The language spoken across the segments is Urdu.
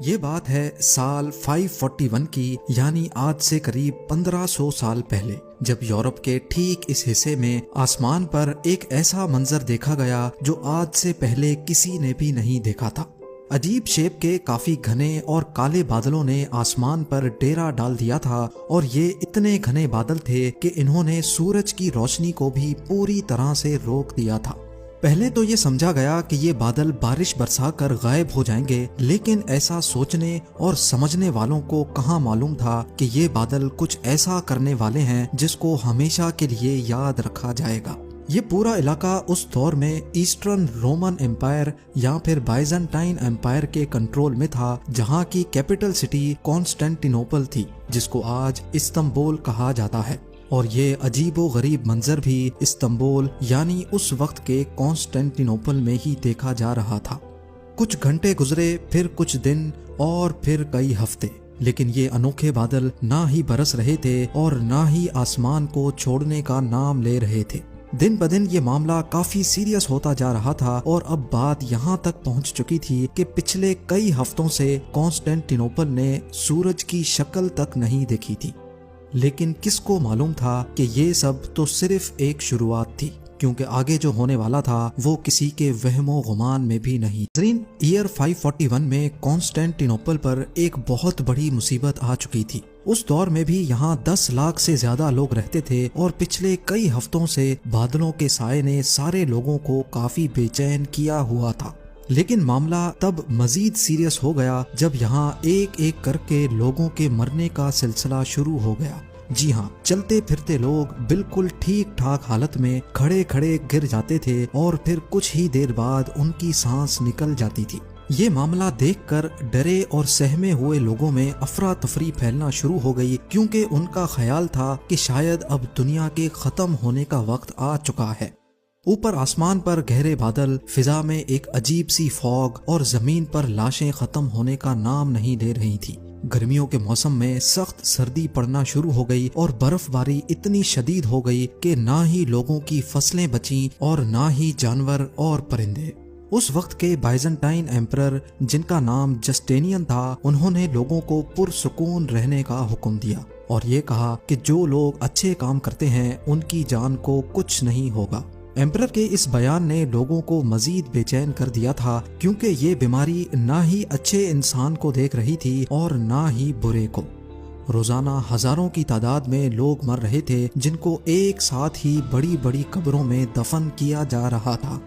یہ بات ہے سال 541 کی، یعنی آج سے قریب 1500 سال پہلے، جب یورپ کے ٹھیک اس حصے میں آسمان پر ایک ایسا منظر دیکھا گیا جو آج سے پہلے کسی نے بھی نہیں دیکھا تھا۔ عجیب شیپ کے کافی گھنے اور کالے بادلوں نے آسمان پر ڈیرا ڈال دیا تھا، اور یہ اتنے گھنے بادل تھے کہ انہوں نے سورج کی روشنی کو بھی پوری طرح سے روک دیا تھا۔ پہلے تو یہ سمجھا گیا کہ یہ بادل بارش برسا کر غائب ہو جائیں گے، لیکن ایسا سوچنے اور سمجھنے والوں کو کہاں معلوم تھا کہ یہ بادل کچھ ایسا کرنے والے ہیں جس کو ہمیشہ کے لیے یاد رکھا جائے گا۔ یہ پورا علاقہ اس دور میں ایسٹرن رومن امپائر یا پھر بائزنٹائن امپائر کے کنٹرول میں تھا، جہاں کی کیپٹل سٹی کانسٹینٹینوپل تھی، جس کو آج استنبول کہا جاتا ہے۔ اور یہ عجیب و غریب منظر بھی استنبول یعنی اس وقت کے کانسٹینٹینوپل میں ہی دیکھا جا رہا تھا۔ کچھ گھنٹے گزرے، پھر کچھ دن، اور پھر کئی ہفتے، لیکن یہ انوکھے بادل نہ ہی برس رہے تھے اور نہ ہی آسمان کو چھوڑنے کا نام لے رہے تھے۔ دن بدن یہ معاملہ کافی سیریس ہوتا جا رہا تھا، اور اب بات یہاں تک پہنچ چکی تھی کہ پچھلے کئی ہفتوں سے کانسٹینٹینوپل نے سورج کی شکل تک نہیں دیکھی تھی۔ لیکن کس کو معلوم تھا کہ یہ سب تو صرف ایک شروعات تھی، کیونکہ آگے جو ہونے والا تھا وہ کسی کے وہم و گمان میں بھی نہیں۔ ایئر 541 میں کانسٹینٹینوپل پر ایک بہت بڑی مصیبت آ چکی تھی۔ اس دور میں بھی یہاں 10 لاکھ سے زیادہ لوگ رہتے تھے، اور پچھلے کئی ہفتوں سے بادلوں کے سائے نے سارے لوگوں کو کافی بے چین کیا ہوا تھا۔ لیکن معاملہ تب مزید سیریس ہو گیا جب یہاں ایک ایک کر کے لوگوں کے مرنے کا سلسلہ شروع ہو گیا۔ جی ہاں، چلتے پھرتے لوگ بالکل ٹھیک ٹھاک حالت میں کھڑے کھڑے گر جاتے تھے، اور پھر کچھ ہی دیر بعد ان کی سانس نکل جاتی تھی۔ یہ معاملہ دیکھ کر ڈرے اور سہمے ہوئے لوگوں میں افراتفری پھیلنا شروع ہو گئی، کیونکہ ان کا خیال تھا کہ شاید اب دنیا کے ختم ہونے کا وقت آ چکا ہے۔ اوپر آسمان پر گہرے بادل، فضا میں ایک عجیب سی فوگ، اور زمین پر لاشیں ختم ہونے کا نام نہیں لے رہی تھی۔ گرمیوں کے موسم میں سخت سردی پڑنا شروع ہو گئی، اور برف باری اتنی شدید ہو گئی کہ نہ ہی لوگوں کی فصلیں بچیں اور نہ ہی جانور اور پرندے۔ اس وقت کے بائزنٹائن ایمپرر، جن کا نام جسٹینین تھا، انہوں نے لوگوں کو پرسکون رہنے کا حکم دیا، اور یہ کہا کہ جو لوگ اچھے کام کرتے ہیں ان کی جان کو کچھ نہیں ہوگا۔ ایمپرر کے اس بیان نے لوگوں کو مزید بے چین کر دیا تھا، کیونکہ یہ بیماری نہ ہی اچھے انسان کو دیکھ رہی تھی اور نہ ہی برے کو۔ روزانہ ہزاروں کی تعداد میں لوگ مر رہے تھے، جن کو ایک ساتھ ہی بڑی بڑی قبروں میں دفن کیا جا رہا تھا۔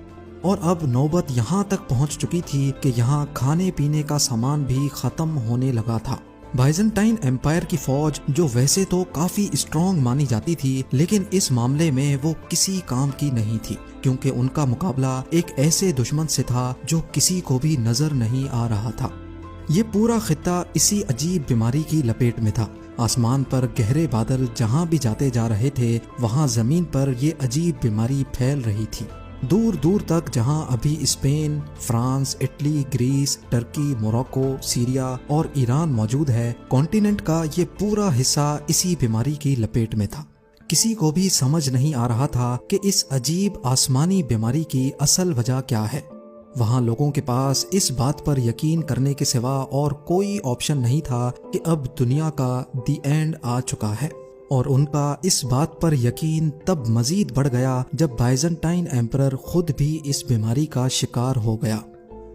اور اب نوبت یہاں تک پہنچ چکی تھی کہ یہاں کھانے پینے کا سامان بھی ختم ہونے لگا تھا۔ بائزنٹائن امپائر کی فوج، جو ویسے تو کافی اسٹرانگ مانی جاتی تھی، لیکن اس معاملے میں وہ کسی کام کی نہیں تھی، کیونکہ ان کا مقابلہ ایک ایسے دشمن سے تھا جو کسی کو بھی نظر نہیں آ رہا تھا۔ یہ پورا خطہ اسی عجیب بیماری کی لپیٹ میں تھا۔ آسمان پر گہرے بادل جہاں بھی جاتے جا رہے تھے، وہاں زمین پر یہ عجیب بیماری پھیل رہی تھی۔ دور دور تک جہاں ابھی Spain, France, Italy, Greece, Turkey, Morocco, Syria اور ایران موجود ہے، کانٹیننٹ کا یہ پورا حصہ اسی بیماری کی لپیٹ میں تھا۔ کسی کو بھی سمجھ نہیں آ رہا تھا کہ اس عجیب آسمانی بیماری کی اصل وجہ کیا ہے۔ وہاں لوگوں کے پاس اس بات پر یقین کرنے کے سوا اور کوئی آپشن نہیں تھا کہ اب دنیا کا دی اینڈ آ چکا ہے، اور ان کا اس بات پر یقین تب مزید بڑھ گیا جب بائزنٹائن ایمپرر خود بھی اس بیماری کا شکار ہو گیا۔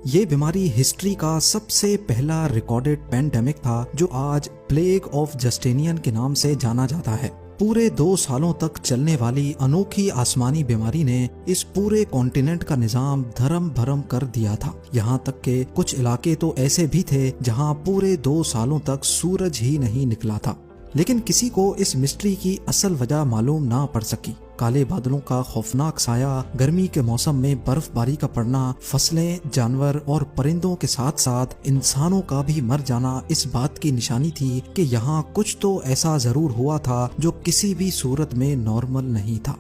یہ بیماری ہسٹری کا سب سے پہلا ریکارڈڈ پینڈیمک تھا، جو آج پلیگ آف جسٹینین کے نام سے جانا جاتا ہے۔ پورے 2 سالوں تک چلنے والی انوکھی آسمانی بیماری نے اس پورے کانٹیننٹ کا نظام دھرم بھرم کر دیا تھا، یہاں تک کہ کچھ علاقے تو ایسے بھی تھے جہاں پورے 2 سالوں تک سورج ہی نہیں نکلا تھا۔ لیکن کسی کو اس مسٹری کی اصل وجہ معلوم نہ پڑ سکی۔ کالے بادلوں کا خوفناک سایہ، گرمی کے موسم میں برف باری کا پڑنا، فصلیں، جانور اور پرندوں کے ساتھ ساتھ انسانوں کا بھی مر جانا اس بات کی نشانی تھی کہ یہاں کچھ تو ایسا ضرور ہوا تھا جو کسی بھی صورت میں نارمل نہیں تھا۔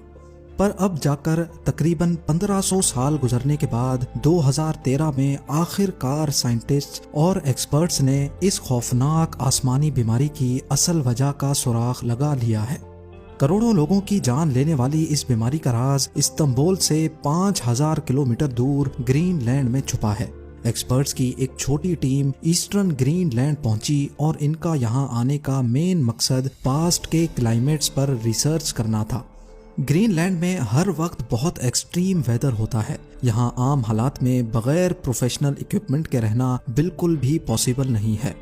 پر اب جا کر تقریباً 1500 سال گزرنے کے بعد 2013 میں آخر کار سائنٹسٹ اور ایکسپرٹس نے اس خوفناک آسمانی بیماری کی اصل وجہ کا سراغ لگا لیا ہے۔ کروڑوں لوگوں کی جان لینے والی اس بیماری کا راز استنبول سے 5000 کلومیٹر دور گرین لینڈ میں چھپا ہے۔ ایکسپرٹس کی ایک چھوٹی ٹیم ایسٹرن گرین لینڈ پہنچی اور ان کا یہاں آنے کا مین مقصد پاسٹ کے کلائمیٹس پر ریسرچ کرنا تھا۔ گرین لینڈ میں ہر وقت بہت ایکسٹریم ویدر ہوتا ہے، یہاں عام حالات میں بغیر پروفیشنل اکوپمنٹ کے رہنا بالکل بھی پاسبل نہیں ہے۔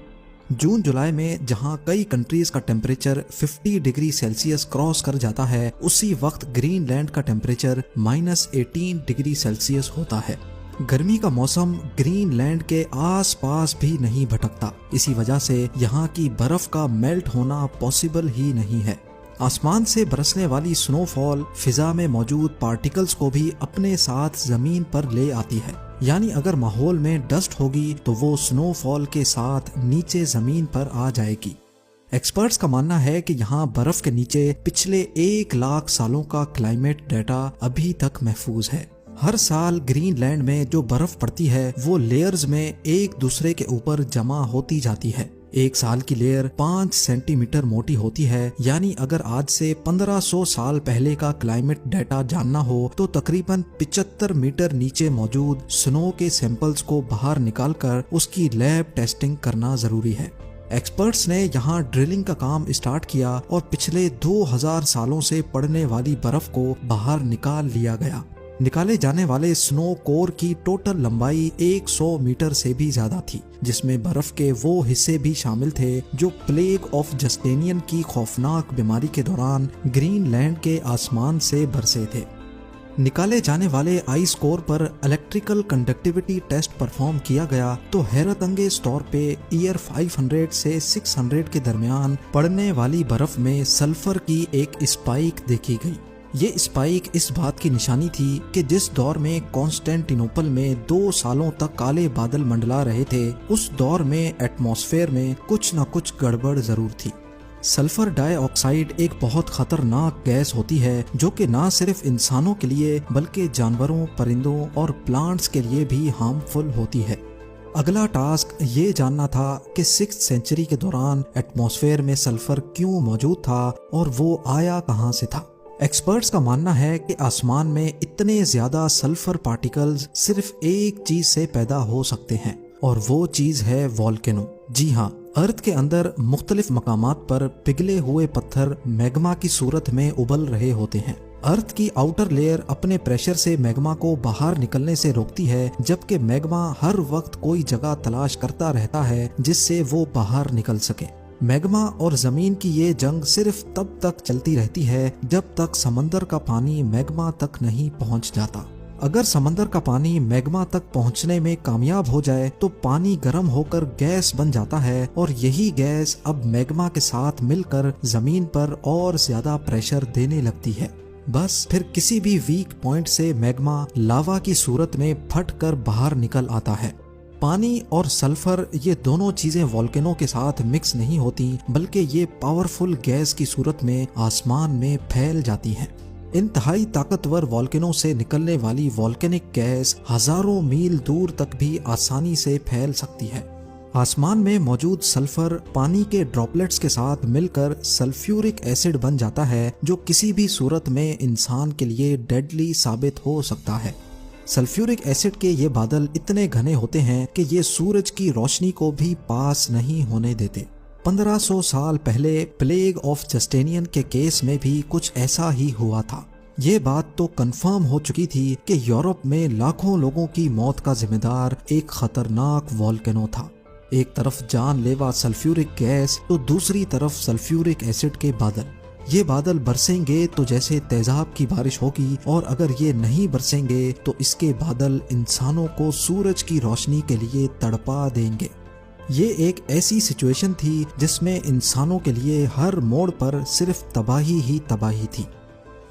جون جولائی میں جہاں کئی کنٹریز کا ٹیمپریچر 50 ڈگری سیلسیس کراس کر جاتا ہے، اسی وقت گرین لینڈ کا ٹیمپریچر -18 ڈگری سیلسیس ہوتا ہے۔ گرمی کا موسم گرین لینڈ کے آس پاس بھی نہیں بھٹکتا، اسی وجہ سے یہاں کی برف کا میلٹ ہونا پاسبل ہی نہیں ہے۔ آسمان سے برسنے والی سنو فال فضا میں موجود پارٹیکلز کو بھی اپنے ساتھ زمین پر لے آتی ہے، یعنی اگر ماحول میں ڈسٹ ہوگی تو وہ سنو فال کے ساتھ نیچے زمین پر آ جائے گی۔ ایکسپرٹس کا ماننا ہے کہ یہاں برف کے نیچے پچھلے 1,00,000 سالوں کا کلائمیٹ ڈیٹا ابھی تک محفوظ ہے۔ ہر سال گرین لینڈ میں جو برف پڑتی ہے وہ لیئرز میں ایک دوسرے کے اوپر جمع ہوتی جاتی ہے۔ ایک سال کی لیئر 5 سینٹی میٹر موٹی ہوتی ہے، یعنی اگر آج سے 1500 سال پہلے کا کلائمیٹ ڈیٹا جاننا ہو تو تقریباً 75 میٹر نیچے موجود سنو کے سیمپلز کو باہر نکال کر اس کی لیب ٹیسٹنگ کرنا ضروری ہے۔ ایکسپرٹس نے یہاں ڈرلنگ کا کام اسٹارٹ کیا اور پچھلے 2000 سالوں سے پڑنے والی برف کو باہر نکال لیا گیا۔ نکالے جانے والے سنو کور کی ٹوٹل لمبائی 100 میٹر سے بھی زیادہ تھی، جس میں برف کے وہ حصے بھی شامل تھے جو پلیگ آف جسٹینین کی خوفناک بیماری کے دوران گرین لینڈ کے آسمان سے برسے تھے۔ نکالے جانے والے آئس کور پر الیکٹریکل کنڈکٹیوٹی ٹیسٹ پرفارم کیا گیا تو حیرت انگیز طور پہ ایئر 500 سے 600 کے درمیان پڑنے والی برف میں سلفر کی ایک اسپائک دیکھی گئی۔ یہ اسپائک اس بات کی نشانی تھی کہ جس دور میں کانسٹینٹینوپل میں 2 سالوں تک کالے بادل منڈلا رہے تھے، اس دور میں ایٹماسفیئر میں کچھ نہ کچھ گڑبڑ ضرور تھی۔ سلفر ڈائی آکسائڈ ایک بہت خطرناک گیس ہوتی ہے جو کہ نہ صرف انسانوں کے لیے بلکہ جانوروں، پرندوں اور پلانٹس کے لیے بھی ہارمفل ہوتی ہے۔ اگلا ٹاسک یہ جاننا تھا کہ 6th سینچری کے دوران ایٹماسفیئر میں سلفر کیوں موجود تھا اور وہ آیا کہاں سے تھا۔ ایکسپرٹس کا ماننا ہے کہ آسمان میں اتنے زیادہ سلفر پارٹیکلز صرف ایک چیز سے پیدا ہو سکتے ہیں، اور وہ چیز ہے والکینو۔ جی ہاں، ارتھ کے اندر مختلف مقامات پر پگھلے ہوئے پتھر میگما کی صورت میں ابل رہے ہوتے ہیں۔ ارتھ کی آؤٹر لیئر اپنے پریشر سے میگما کو باہر نکلنے سے روکتی ہے، جبکہ میگما ہر وقت کوئی جگہ تلاش کرتا رہتا ہے جس سے وہ باہر نکل سکے۔ میگما اور زمین کی یہ جنگ صرف تب تک چلتی رہتی ہے جب تک سمندر کا پانی میگما تک نہیں پہنچ جاتا۔ اگر سمندر کا پانی میگما تک پہنچنے میں کامیاب ہو جائے تو پانی گرم ہو کر گیس بن جاتا ہے، اور یہی گیس اب میگما کے ساتھ مل کر زمین پر اور زیادہ پریشر دینے لگتی ہے۔ بس پھر کسی بھی ویک پوائنٹ سے میگما لاوا کی صورت میں پھٹ کر باہر نکل آتا ہے۔ پانی اور سلفر یہ دونوں چیزیں والکینو کے ساتھ مکس نہیں ہوتی، بلکہ یہ پاورفل گیس کی صورت میں آسمان میں پھیل جاتی ہیں۔ انتہائی طاقتور والکینو سے نکلنے والی والکینک گیس ہزاروں میل دور تک بھی آسانی سے پھیل سکتی ہے۔ آسمان میں موجود سلفر پانی کے ڈراپلیٹس کے ساتھ مل کر سلفیورک ایسڈ بن جاتا ہے، جو کسی بھی صورت میں انسان کے لیے ڈیڈلی ثابت ہو سکتا ہے۔ سلفیورک ایسڈ کے یہ بادل اتنے گھنے ہوتے ہیں کہ یہ سورج کی روشنی کو بھی پاس نہیں ہونے دیتے۔ 1500 سال پہلے پلیگ آف جسٹینین کے کیس میں بھی کچھ ایسا ہی ہوا تھا۔ یہ بات تو کنفرم ہو چکی تھی کہ یورپ میں لاکھوں لوگوں کی موت کا ذمہ دار ایک خطرناک والکینو تھا۔ ایک طرف جان لیوا سلفیورک گیس تو دوسری طرف سلفیورک ایسڈ کے بادل۔ یہ بادل برسیں گے تو جیسے تیزاب کی بارش ہوگی، اور اگر یہ نہیں برسیں گے تو اس کے بادل انسانوں کو سورج کی روشنی کے لیے تڑپا دیں گے۔ یہ ایک ایسی سچویشن تھی جس میں انسانوں کے لیے ہر موڑ پر صرف تباہی ہی تباہی تھی۔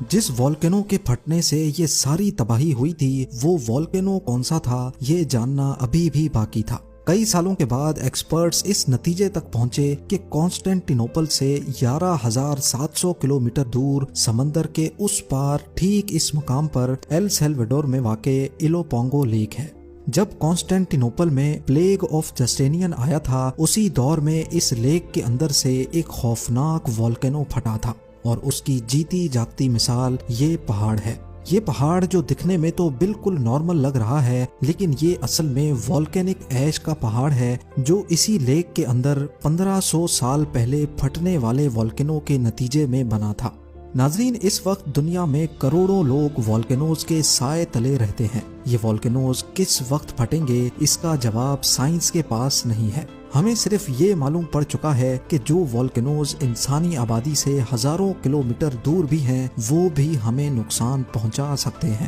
جس والکینو کے پھٹنے سے یہ ساری تباہی ہوئی تھی، وہ والکینو کون سا تھا یہ جاننا ابھی بھی باقی تھا۔ کئی سالوں کے بعد ایکسپرٹس اس نتیجے تک پہنچے کہ کانسٹینٹینوپل سے 11,700 کلومیٹر دور سمندر کے اس پار ٹھیک اس مقام پر ایل سیلویڈور میں واقع ایلوپونگو لیک ہے۔ جب کانسٹینٹینوپل میں پلیگ آف جسٹینین آیا تھا، اسی دور میں اس لیک کے اندر سے ایک خوفناک والکینو پھٹا تھا، اور اس کی جیتی جاگتی مثال یہ پہاڑ ہے۔ یہ پہاڑ جو دکھنے میں تو بالکل نارمل لگ رہا ہے، لیکن یہ اصل میں والکینک ایش کا پہاڑ ہے جو اسی لیک کے اندر 1500 سال پہلے پھٹنے والے والکینو کے نتیجے میں بنا تھا۔ ناظرین، اس وقت دنیا میں کروڑوں لوگ والکینوز کے سائے تلے رہتے ہیں۔ یہ والکینوز کس وقت پھٹیں گے اس کا جواب سائنس کے پاس نہیں ہے۔ ہمیں صرف یہ معلوم پڑ چکا ہے کہ جو والکینوز انسانی آبادی سے ہزاروں کلومیٹر دور بھی ہیں وہ بھی ہمیں نقصان پہنچا سکتے ہیں۔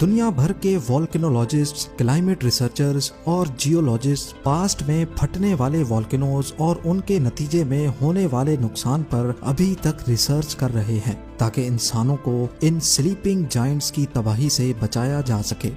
دنیا بھر کے والکینولوجسٹ، کلائمیٹ ریسرچرز اور جیولوجسٹ پاسٹ میں پھٹنے والے والکینوز اور ان کے نتیجے میں ہونے والے نقصان پر ابھی تک ریسرچ کر رہے ہیں تاکہ انسانوں کو ان سلیپنگ جائنٹس کی تباہی سے بچایا جا سکے۔